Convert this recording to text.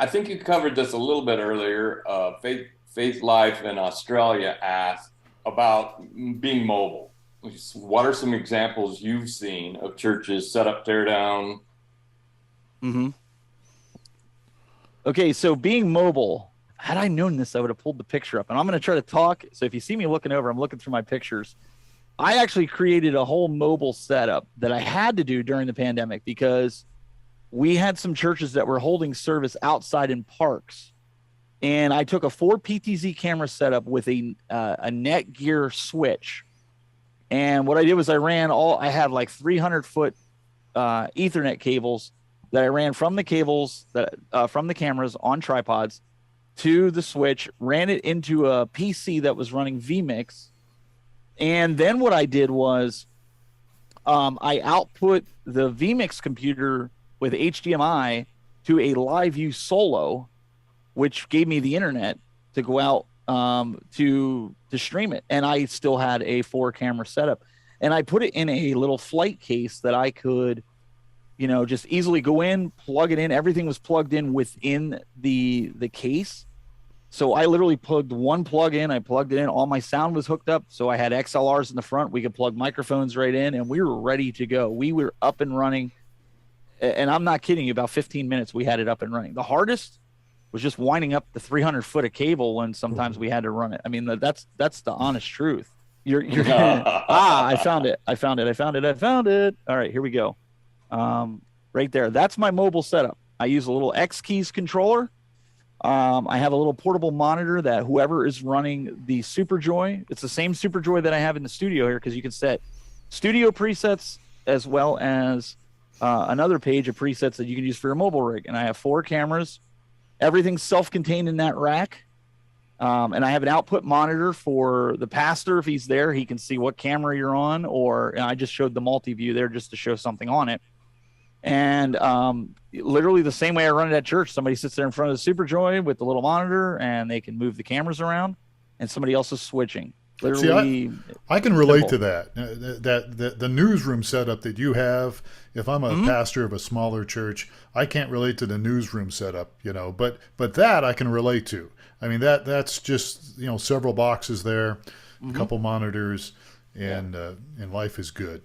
I think you covered this a little bit earlier. Faith Life in Australia asked about being mobile. What are some examples you've seen of churches set up, tear down? Hmm. Okay, so being mobile, had I known this, I would have pulled the picture up. And I'm going to try to talk. So if you see me looking over, I'm looking through my pictures. I actually created a whole mobile setup that I had to do during the pandemic because we had some churches that were holding service outside in parks. And I took a 4 PTZ camera setup with a Netgear switch. And what I did was I had like 300-foot Ethernet cables that I ran from the cables from the cameras on tripods to the switch, ran it into a PC that was running vMix. And then what I did was I output the vMix computer with HDMI to a live view solo, which gave me the internet to go out to stream it. And I still had a 4 camera setup. And I put it in a little flight case that I could, just easily go in, plug it in. Everything was plugged in within the case. So I literally plugged one plug in. I plugged it in. All my sound was hooked up. So I had XLRs in the front. We could plug microphones right in, and we were ready to go. We were up and running. And I'm not kidding you. About 15 minutes, we had it up and running. The hardest was just winding up the 300 foot of cable when sometimes we had to run it. I mean, that's the honest truth. You're I found it. I found it. I found it. I found it. All right, here we go. Right there. That's my mobile setup. I use a little X keys controller. I have a little portable monitor that whoever is running the SuperJoy, it's the same SuperJoy that I have in the studio here because you can set studio presets as well as another page of presets that you can use for your mobile rig. And I have 4 cameras. Everything's self-contained in that rack. And I have an output monitor for the pastor. If he's there, he can see what camera you're on. And I just showed the multi-view there just to show something on it. And literally the same way I run it at church, somebody sits there in front of the SuperJoy with the little monitor and they can move the cameras around and somebody else is switching. See, Literally I can relate simple. to that. The newsroom setup that you have. If I'm a Mm-hmm. pastor of a smaller church, I can't relate to the newsroom setup, but that I can relate to. I mean that's just several boxes there, a Mm-hmm. couple monitors, Yeah. and life is good.